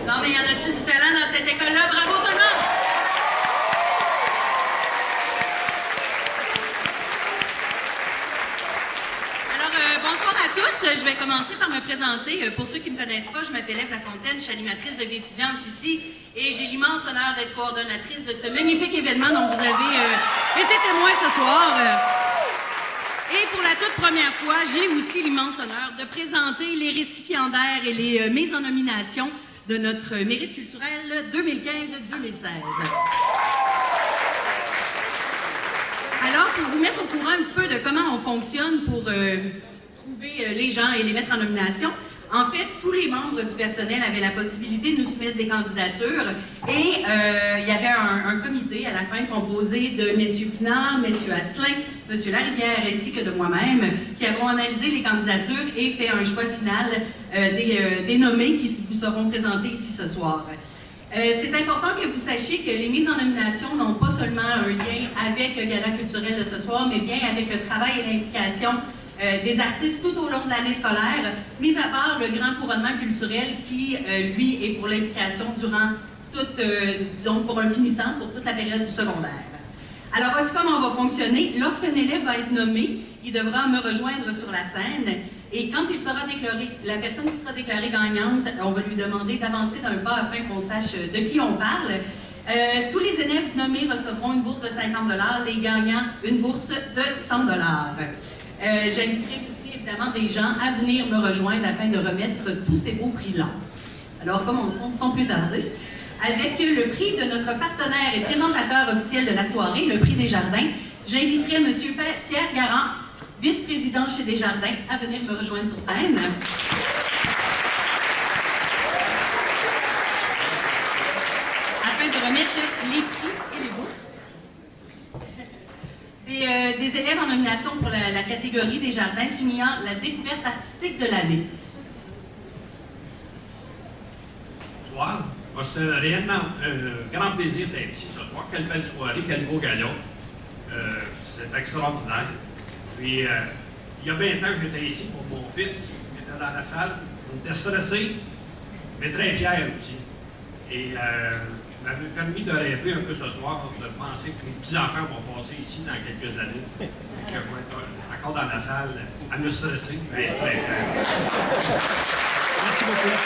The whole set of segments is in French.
Non, mais y en a-tu du talent dans cette école-là? Bravo tout le monde! Bonsoir à tous. Je vais commencer par me présenter. Pour ceux qui ne me connaissent pas, je m'appelle Ève Lafontaine, je suis animatrice de vie étudiante ici et j'ai l'immense honneur d'être coordonnatrice de ce magnifique événement dont vous avez été témoin ce soir. Et pour la toute première fois, j'ai aussi l'immense honneur de présenter les récipiendaires et les mises en nomination de notre mérite culturel 2015-2016. Alors, pour vous mettre au courant un petit peu de comment on fonctionne pour trouver les gens et les mettre en nomination, en fait, tous les membres du personnel avaient la possibilité de nous soumettre des candidatures et il y avait un comité à la fin composé de M. Pinard, M. Asselin, M. Larivière ainsi que de moi-même qui avons analysé les candidatures et fait un choix final des nommés qui vous seront présentés ici ce soir. C'est important que vous sachiez que les mises en nomination n'ont pas seulement un lien avec le gala culturel de ce soir, mais bien avec le travail et l'implication des artistes tout au long de l'année scolaire, mis à part le grand couronnement culturel qui, lui, est pour l'implication durant donc pour un finissant, pour toute la période du secondaire. Alors, voici comment on va fonctionner. Lorsqu'un élève va être nommé, il devra me rejoindre sur la scène et quand il sera déclaré, la personne qui sera déclarée gagnante, on va lui demander d'avancer d'un pas afin qu'on sache de qui on parle. Tous les élèves nommés recevront une bourse de 50 $, les gagnants une bourse de 100 $. J'inviterai aussi évidemment des gens à venir me rejoindre afin de remettre tous ces beaux prix-là. Alors commençons sans plus tarder avec le prix de notre partenaire et présentateur officiel de la soirée, le prix Desjardins. J'inviterai M. Pierre Garand, vice-président chez Desjardins, à venir me rejoindre sur scène. Afin de remettre les prix et les bourses. Des élèves en nomination pour la catégorie Desjardins soulignant la découverte artistique de l'année. Bonsoir. C'est réellement un grand plaisir d'être ici ce soir. Quelle belle soirée, quel beau gala. C'est extraordinaire. Puis, il y a 20 ans que j'étais ici pour mon fils, qui était dans la salle. On était stressés, mais très fiers aussi. Et m'avait permis de rêver un peu ce soir, de penser que mes petits-enfants vont passer ici dans quelques années, que je vais être encore dans la salle à me stresser, mais être très fier. Merci beaucoup.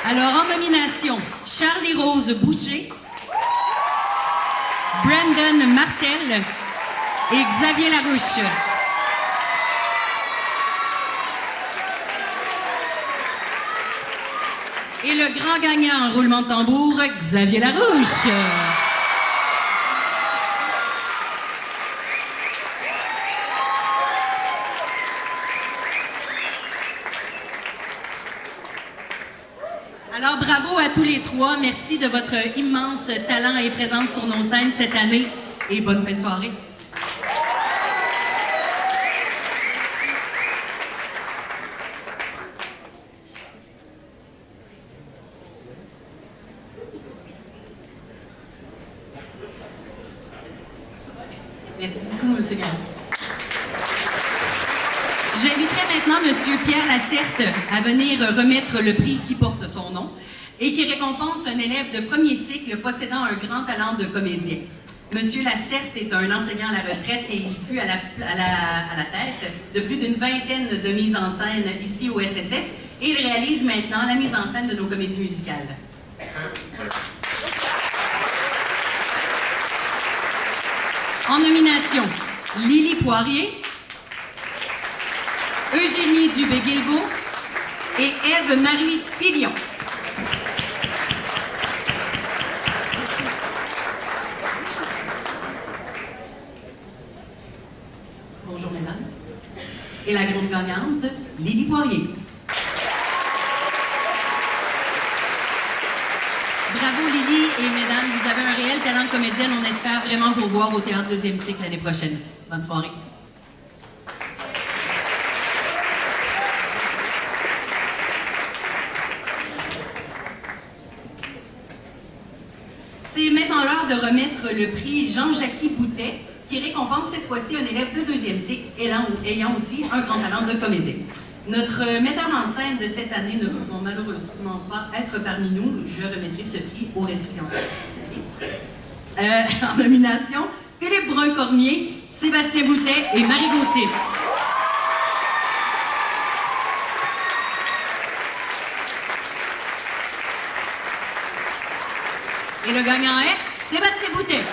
Alors, en nomination, Charlie-Rose Boucher, Brandon Martel et Xavier Larouche. Et le grand gagnant en roulement de tambour, Xavier Larouche. Alors, bravo à tous les trois. Merci de votre immense talent et présence sur nos scènes cette année. Et bonne fin de soirée. Merci beaucoup, M. Gall. J'inviterai maintenant M. Pierre Lacerte à venir remettre le prix qui porte son nom et qui récompense un élève de premier cycle possédant un grand talent de comédien. M. Lacerte est un enseignant à la retraite et il fut à la tête de plus d'une vingtaine de mises en scène ici au SSF et il réalise maintenant la mise en scène de nos comédies musicales. En nomination, Lily Poirier, Eugénie Dubé-Guilbeault et Ève-Marie Filion. Bonjour, mesdames. Et la grande gagnante, Lily Poirier. Bravo Lily et mesdames, vous avez un réel talent de comédienne. On espère vraiment vous revoir au Théâtre Deuxième Cycle l'année prochaine. Bonne soirée. C'est maintenant l'heure de remettre le prix Jean-Jacques Boutet, qui récompense cette fois-ci un élève de deuxième cycle ayant aussi un grand talent de comédien. Notre metteur en scène de cette année ne pouvant malheureusement pas être parmi nous, je remettrai ce prix au récipiendaire. En nomination, Philippe Brun-Cormier, Sébastien Boutet et Marie Gauthier. Et le gagnant est Sébastien Boutet.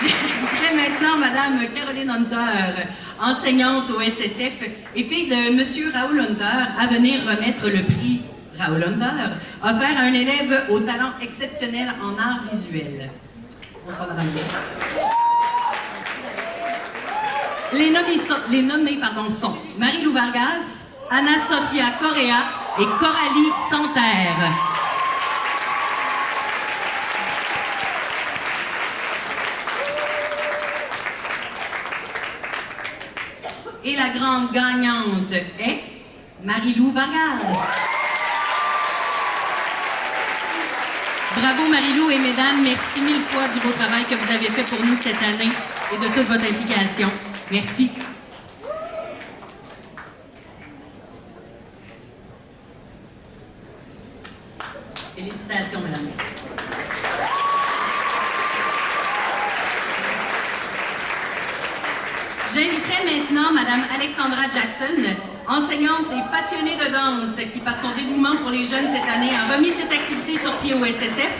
J'inviterai maintenant Madame Caroline Hunter, enseignante au SSF et fille de Monsieur Raoul Hunter, à venir remettre le prix Raoul Hunter, offert à un élève au talent exceptionnel en arts visuels. Bonsoir Madame. Les nommés sont Marie-Lou Vargas, Anna-Sophia Correa et Coralie Santerre. Et la grande gagnante est Marie-Lou Vargas. Bravo Marie-Lou et mesdames, merci mille fois du beau travail que vous avez fait pour nous cette année et de toute votre implication. Merci. Félicitations mesdames. J'inviterai maintenant Madame Alexandra Jackson, enseignante et passionnée de danse, qui par son dévouement pour les jeunes cette année a remis cette activité sur pied au SSF,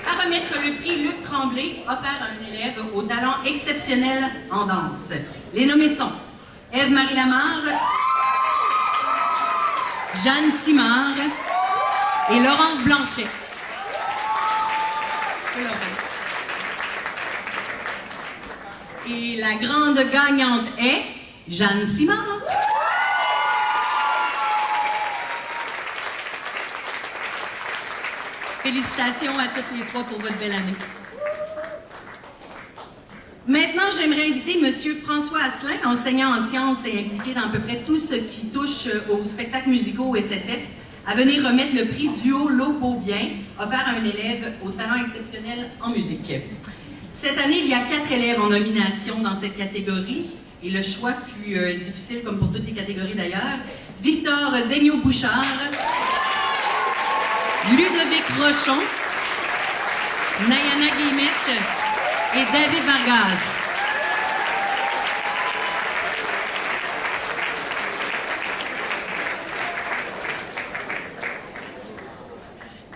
à remettre le prix Luc Tremblay, offert à un élève au talent exceptionnel en danse. Les nommés sont Ève-Marie Lamarre, Jeanne Simard et Laurence Blanchet. Et la grande gagnante est Jeanne Simard. Félicitations à toutes les trois pour votre belle année. Maintenant, j'aimerais inviter M. François Asselin, enseignant en sciences et impliqué dans à peu près tout ce qui touche aux spectacles musicaux au SSF, à venir remettre le prix Duo L'Eau-Beau-Bien, offert à un élève au talent exceptionnel en musique. Cette année, il y a 4 élèves en nomination dans cette catégorie, et le choix fut difficile, comme pour toutes les catégories d'ailleurs. Victor Daigneault-Bouchard, Ludovic Rochon, Nayana Guillemette et David Vargas.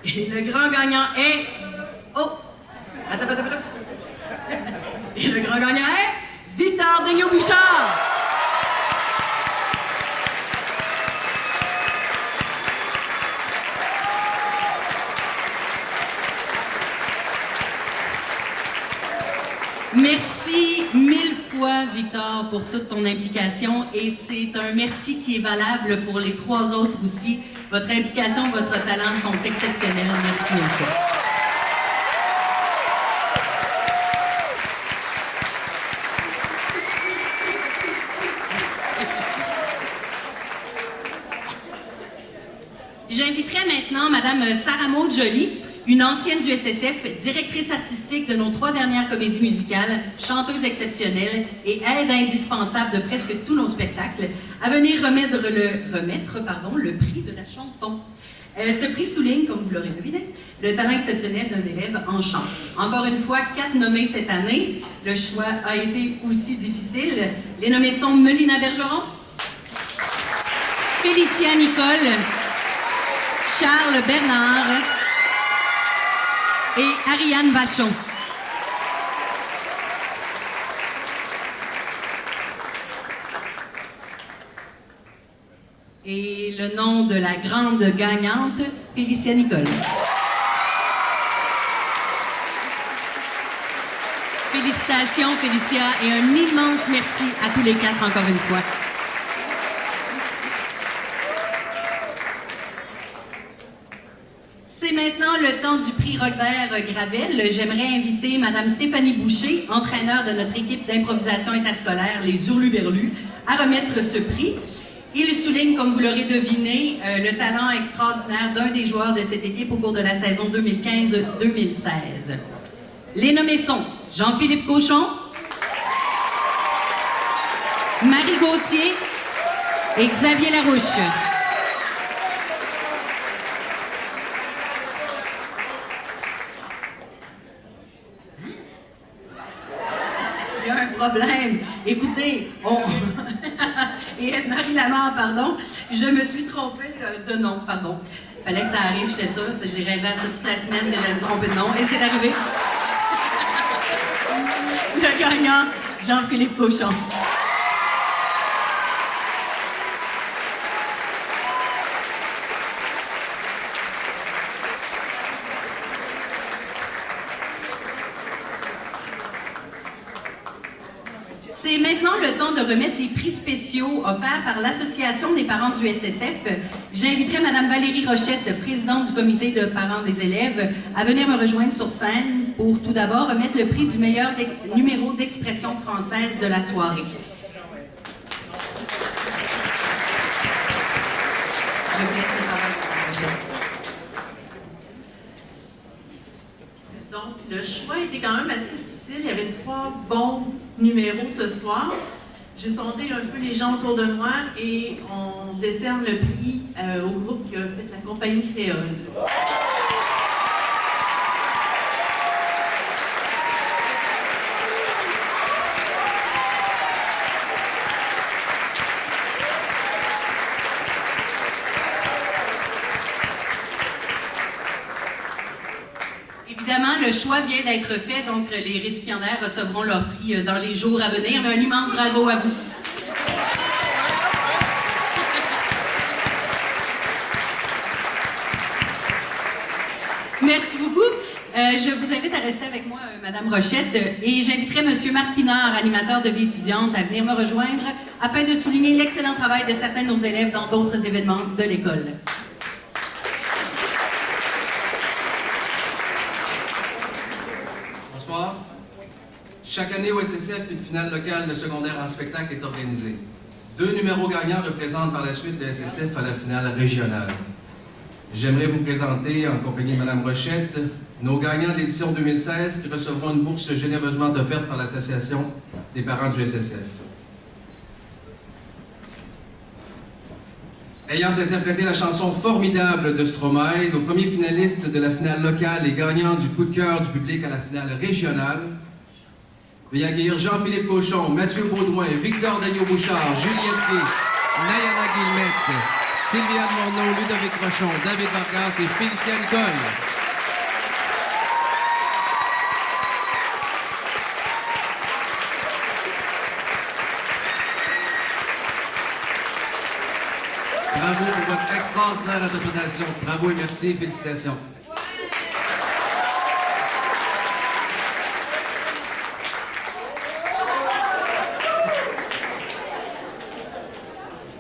Et le grand gagnant est... Oh! Attends. Et le grand gagnant est Victor Daigneault-Bouchard. Merci mille fois, Victor, pour toute ton implication et c'est un merci qui est valable pour les 3 autres aussi. Votre implication, votre talent sont exceptionnels. Merci mille fois. J'inviterai maintenant Mme Sarah Maud Joly, une ancienne du SSF, directrice artistique de nos 3 dernières comédies musicales, chanteuse exceptionnelle et aide indispensable de presque tous nos spectacles, à venir remettre le prix de la chanson. Ce prix souligne, comme vous l'aurez deviné, le talent exceptionnel d'un élève en chant. Encore une fois, 4 nommés cette année. Le choix a été aussi difficile. Les nommés sont Melina Bergeron, Félicia Nicole, Charles Bernard et Ariane Vachon. Et le nom de la grande gagnante, Félicia Nicole. Félicitations, Félicia, et un immense merci à tous les 4 encore une fois. C'est maintenant le temps remettant du prix Robert Gravel, j'aimerais inviter Mme Stéphanie Boucher, entraîneur de notre équipe d'improvisation interscolaire, les Hurluberlus, à remettre ce prix. Il souligne, comme vous l'aurez deviné, le talent extraordinaire d'un des joueurs de cette équipe au cours de la saison 2015-2016. Les nommés sont Jean-Philippe Cochon, Marie Gauthier et Xavier Larouche. Il y a un problème. Écoutez, et Marie Lamar, pardon, je me suis trompée de nom, pardon. Fallait que ça arrive, j'étais sûre, j'ai rêvé à ça toute la semaine que j'allais me tromper de nom, et c'est arrivé. Le gagnant, Jean-Philippe Cochon. C'est maintenant le temps de remettre des prix spéciaux offerts par l'Association des parents du SSF. J'inviterai Mme Valérie Rochette, présidente du comité de parents des élèves, à venir me rejoindre sur scène pour tout d'abord remettre le prix du meilleur numéro d'expression française de la soirée. Je vous laisse la parole, Mme Rochette. Donc, le choix était quand même assez difficile. Il y avait 3 bons numéros ce soir. J'ai sondé un peu les gens autour de moi et on décerne le prix au groupe qui a fait la compagnie créole. Évidemment, le choix vient d'être fait, donc les récipiendaires recevront leur prix dans les jours à venir. Mais un immense bravo à vous. Merci beaucoup. Je vous invite à rester avec moi, Madame Rochette, et j'inviterai Monsieur Marc Pinard, animateur de vie étudiante, à venir me rejoindre afin de souligner l'excellent travail de certains de nos élèves dans d'autres événements de l'école. Bonsoir. Chaque année au SSF, une finale locale de secondaire en spectacle est organisée. 2 numéros gagnants représentent par la suite le SSF à la finale régionale. J'aimerais vous présenter, en compagnie de Mme Rochette, nos gagnants de l'édition 2016 qui recevront une bourse généreusement offerte par l'Association des parents du SSF. Ayant interprété la chanson formidable de Stromae, nos premiers finalistes de la finale locale et gagnants du coup de cœur du public à la finale régionale, veuillez accueillir Jean-Philippe Cochon, Mathieu Baudouin, Victor Dagneau-Bouchard, Juliette P., Nayana Guillemette, Sylviane Morneau, Ludovic Rochon, David Vargas et Félicia Nicole. Bravo pour votre extraordinaire interprétation. Bravo et merci. Félicitations.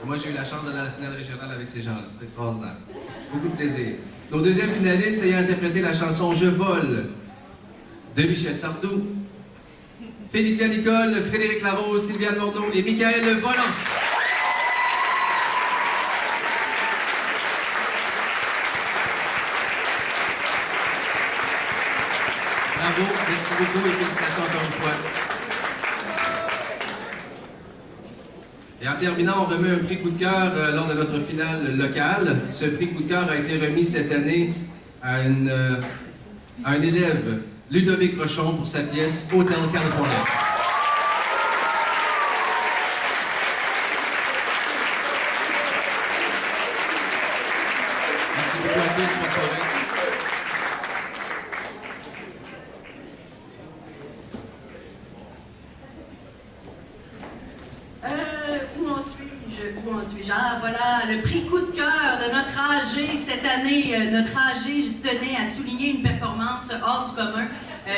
Moi, j'ai eu la chance d'aller à la finale régionale avec ces gens-là. C'est extraordinaire. Beaucoup de plaisir. Nos deuxièmes finalistes ayant interprété la chanson « Je vole » de Michel Sardou, Félicia Nicole, Frédéric Larose, Sylviane Morneau et Michael Volant. Bravo, merci beaucoup et félicitations encore une fois. Et en terminant, on remet un prix coup de cœur lors de notre finale locale. Ce prix coup de cœur a été remis cette année à un élève, Ludovic Rochon, pour sa pièce « Hotel California ». Merci beaucoup à tous, bonne soirée. Où en suis-je? Ah, voilà, le prix coup de cœur de notre AG cette année. Notre AG tenait à souligner une performance hors du commun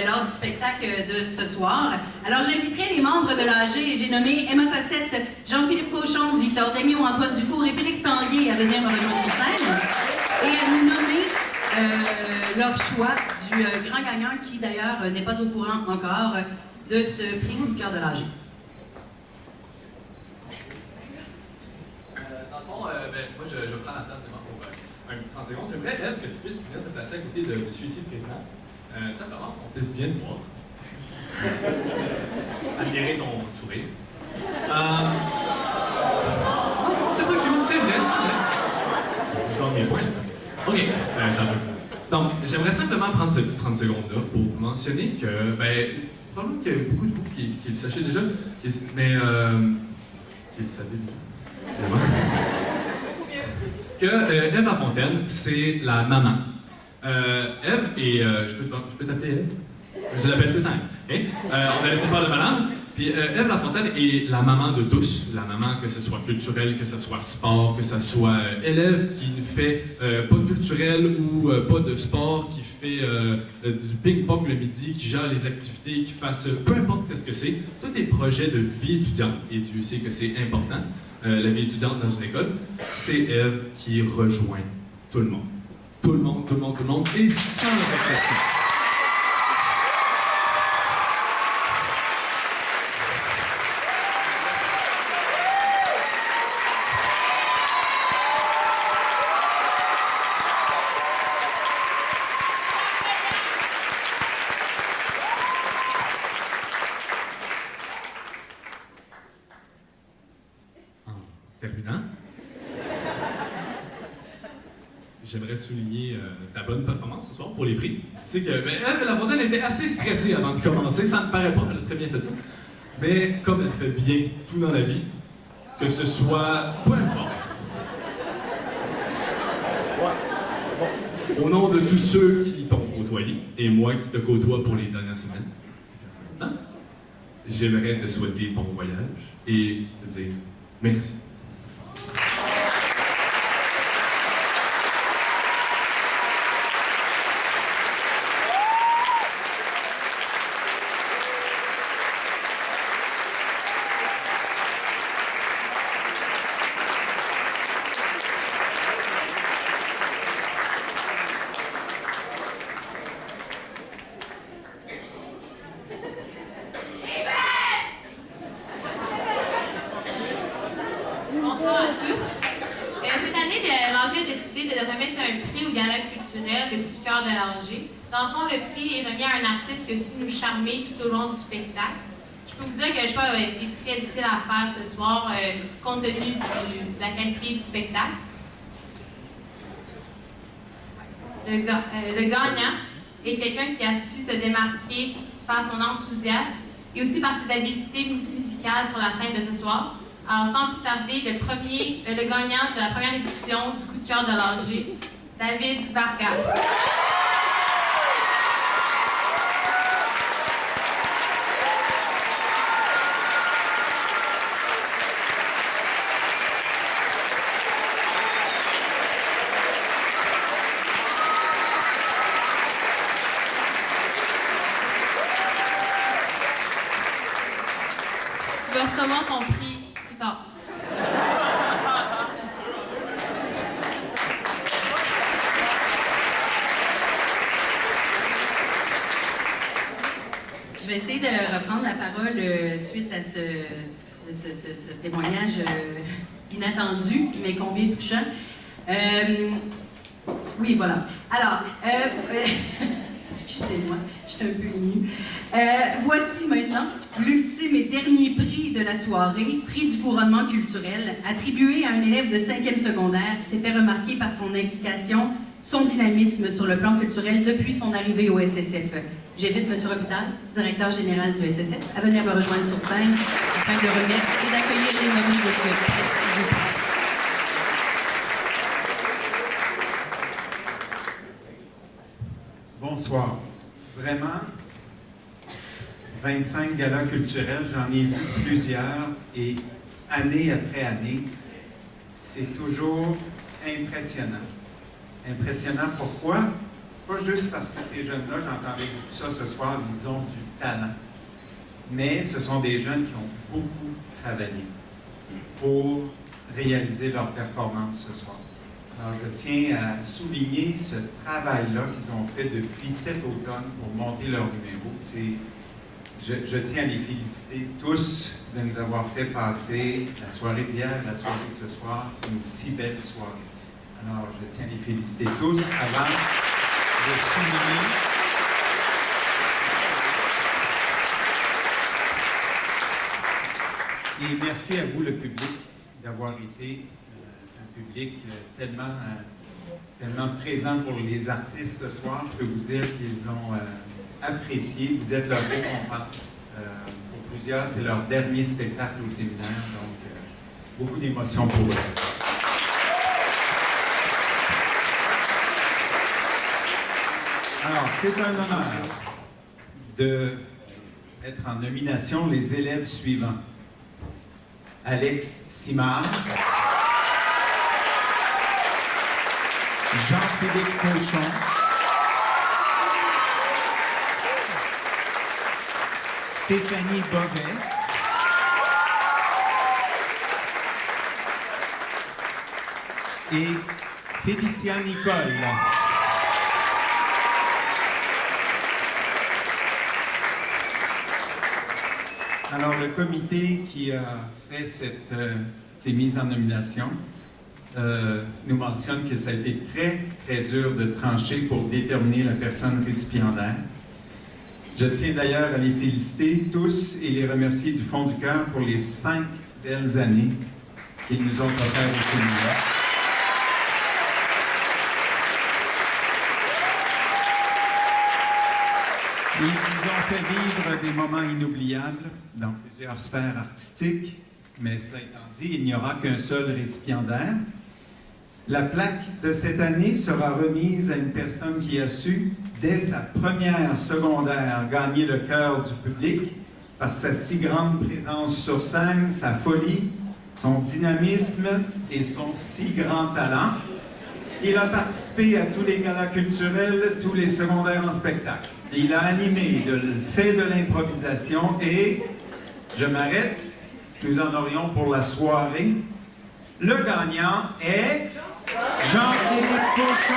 lors du spectacle de ce soir. Alors, j'inviterai les membres de l'AG et j'ai nommé Emma Cossette, Jean-Philippe Cochon, Victor Dagneau, Antoine Dufour et Félix Tanguay à venir me rejoindre sur scène et à nous nommer leur choix du grand gagnant qui, d'ailleurs, n'est pas au courant encore de ce prix Coup de cœur de l'âge. Dans le fond, moi, je prends la place devant pour un petit 30 secondes. J'aimerais, Ève, que tu puisses venir te placer à côté de celui-ci présent. Simplement, on puisse bien te voir. Admirer ton sourire. C'est pas cute, c'est vrai, c'est vrai. Je gagne mes points, là. OK, c'est un peu fou. Donc, j'aimerais simplement prendre ce petit 30 secondes-là pour mentionner que, probablement qu'il y a beaucoup de vous qui le sachez déjà, mais qui le savez déjà. Que Ève Lafontaine, c'est la maman. Ève, et je peux t'appeler Ève? Je l'appelle tout le temps. Okay? On a laissé faire le malade. Puis Ève Lafontaine est la maman de tous. La maman, que ce soit culturel, que ce soit sport, que ce soit élève qui ne fait pas de culturel ou pas de sport, qui fait du ping-pong le midi, qui gère les activités, qui fasse peu importe ce que c'est. Tous les projets de vie étudiante, et tu sais que c'est important, la vie étudiante dans une école, c'est Ève qui rejoint tout le monde. Tout le monde, tout le monde, tout le monde, et sans exception. Terminant. J'aimerais souligner ta bonne performance ce soir pour les prix. C'est que Ève Lafontaine était assez stressée avant de commencer, ça ne paraît pas, elle a très bien fait ça. Mais comme elle fait bien tout dans la vie, que ce soit peu importe. Au nom de tous ceux qui t'ont côtoyé, et moi qui te côtoie pour les dernières semaines, j'aimerais te souhaiter bon voyage et te dire merci. Bonsoir à tous. Cette année, l'Angers a décidé de remettre un prix au gala culturel, le coup de cœur de l'Angers. Dans le fond, le prix est remis à un artiste qui a su nous charmer tout au long du spectacle. Je peux vous dire que le choix a été très difficile à faire ce soir, compte tenu de la qualité du spectacle. Le gagnant est quelqu'un qui a su se démarquer par son enthousiasme et aussi par ses habiletés musicales sur la scène de ce soir. Alors, sans plus tarder, le gagnant de la première édition du coup de cœur de l'Angers, David Vargas. Tu vas recevoir ton prix plus tard. Je vais essayer de reprendre la parole suite à ce témoignage inattendu, mais combien touchant. Oui, voilà. Alors, excusez-moi, je suis un peu émue. Voici maintenant l'ultime et dernier prix de la soirée, prix du couronnement culturel, attribué à un élève de 5e secondaire qui s'est fait remarquer par son implication, son dynamisme sur le plan culturel depuis son arrivée au SSF. J'invite M. Robitaille, directeur général du SSF, à venir me rejoindre sur scène afin de remettre et d'accueillir les nommés de ce prestigieux prix. Bonsoir. Vraiment, 25 galas culturels, j'en ai vu plusieurs et année après année, c'est toujours impressionnant. Impressionnant pourquoi? Pas juste parce que ces jeunes-là, j'entendais beaucoup ça ce soir, ils ont du talent. Mais ce sont des jeunes qui ont beaucoup travaillé pour réaliser leur performance ce soir. Alors, je tiens à souligner ce travail-là qu'ils ont fait depuis cet automne pour monter leur numéro. Je tiens à les féliciter tous de nous avoir fait passer la soirée d'hier, la soirée de ce soir, une si belle soirée. Alors, je tiens à les féliciter tous avant de souligner et merci à vous, le public, d'avoir été un public tellement présent pour les artistes ce soir. Je peux vous dire qu'ils ont apprécié. Vous êtes leur récompense. Pour plusieurs, c'est leur dernier spectacle au séminaire, donc beaucoup d'émotions pour eux. Alors, c'est un honneur de mettre en nomination les élèves suivants. Alex Simard, Jean-Philippe Cochon, Stéphanie Bovet, et Félicia Nicole. Alors, le comité qui a fait ces mises en nomination nous mentionne que ça a été très, très dur de trancher pour déterminer la personne récipiendaire. Je tiens d'ailleurs à les féliciter tous et les remercier du fond du cœur pour les 5 belles années qu'ils nous ont offertes au séminaire. Ils nous ont fait vivre des moments inoubliables dans plusieurs sphères artistiques, mais cela étant dit, il n'y aura qu'un seul récipiendaire. La plaque de cette année sera remise à une personne qui a su, dès sa première secondaire, gagner le cœur du public par sa si grande présence sur scène, sa folie, son dynamisme et son si grand talent. Il a participé à tous les galas culturels, tous les secondaires en spectacle. Il a animé, fait de l'improvisation et, je m'arrête, nous en aurions pour la soirée. Le gagnant est Jean-Philippe Cochon.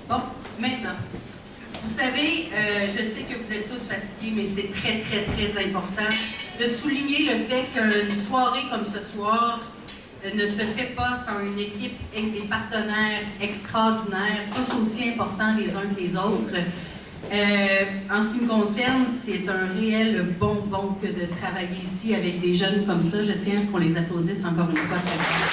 Bon, maintenant, vous savez, je sais que vous êtes tous fatigués, mais c'est très, très, très important de souligner le fait qu'une soirée comme ce soir ne se fait pas sans une équipe et des partenaires extraordinaires, tous aussi importants les uns que les autres. En ce qui me concerne, c'est un réel bonbon que de travailler ici avec des jeunes comme ça. Je tiens à ce qu'on les applaudisse encore une fois très fort.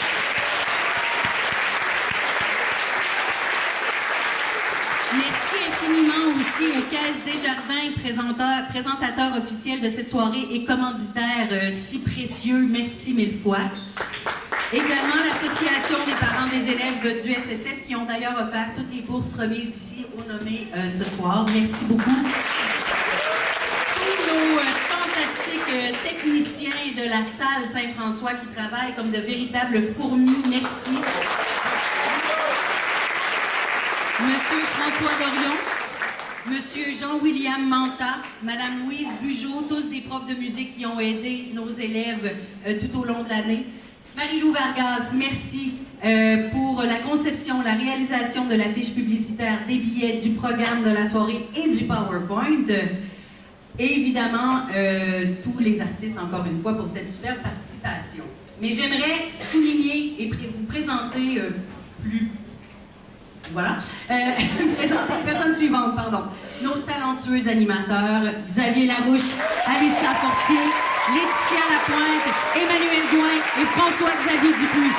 Merci infiniment aussi aux Caisses Desjardins, présentateur officiel de cette soirée et commanditaire si précieux. Merci mille fois. Également l'Association des parents des élèves du SSF qui ont d'ailleurs offert toutes les bourses remises ici aux nommés ce soir. Merci beaucoup. Tous nos fantastiques techniciens de la salle Saint-François qui travaillent comme de véritables fourmis. Merci. Monsieur François Dorion, Monsieur Jean-William Manta, Madame Louise Bugeaud, tous des profs de musique qui ont aidé nos élèves tout au long de l'année. Marie-Lou Vargas, merci pour la conception, la réalisation de l'affiche publicitaire, des billets, du programme de la soirée et du PowerPoint. Et évidemment, tous les artistes, encore une fois, pour cette super participation. Mais j'aimerais souligner et vous présenter plus... Voilà. Présenter présenter les personnes suivantes, pardon. Nos talentueux animateurs, Xavier Larouche, Alissa Fortier, Laetitia Lapointe, Emmanuel Gouin et François-Xavier Dupuis.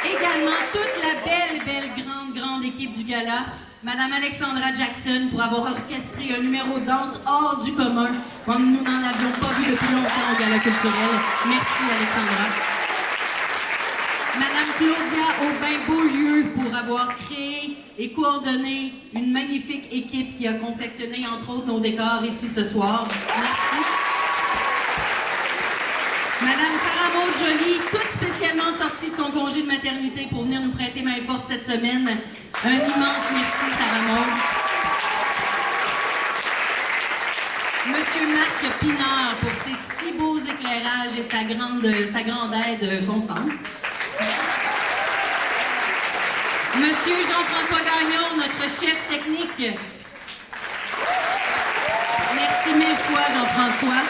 Également toute la belle, grande équipe du gala. Madame Alexandra Jackson pour avoir orchestré un numéro de danse hors du commun, comme nous n'en avions pas vu depuis longtemps au gala culturel. Merci Alexandra. Madame Claudia Aubin-Beaulieu pour avoir créé et coordonné une magnifique équipe qui a confectionné entre autres nos décors ici ce soir. Merci. Madame Sarah Maud-Joly, toute spécialement sortie de son congé de maternité pour venir nous prêter main forte cette semaine. Un immense merci, Sarah Maud. Monsieur Marc Pinard pour ses si beaux éclairages et sa grande aide constante. Monsieur Jean-François Gagnon, notre chef technique. Merci mille fois, Jean-François.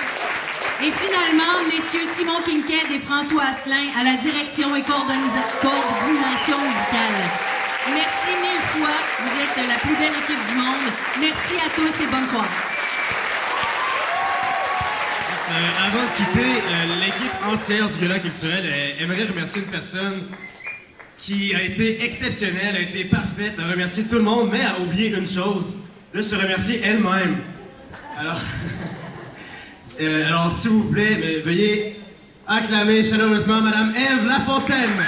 Et finalement, messieurs Simon Kincaid et François Asselin à la direction et coordination musicale. Merci mille fois, vous êtes la plus belle équipe du monde. Merci à tous et bonne soirée. Avant de quitter, l'équipe entière du Gala culturel aimerait remercier une personne qui a été exceptionnelle, a été parfaite, a remercié tout le monde, mais a oublié une chose, de se remercier elle-même. Alors, s'il vous plaît, veuillez acclamer chaleureusement Madame Ève Lafontaine.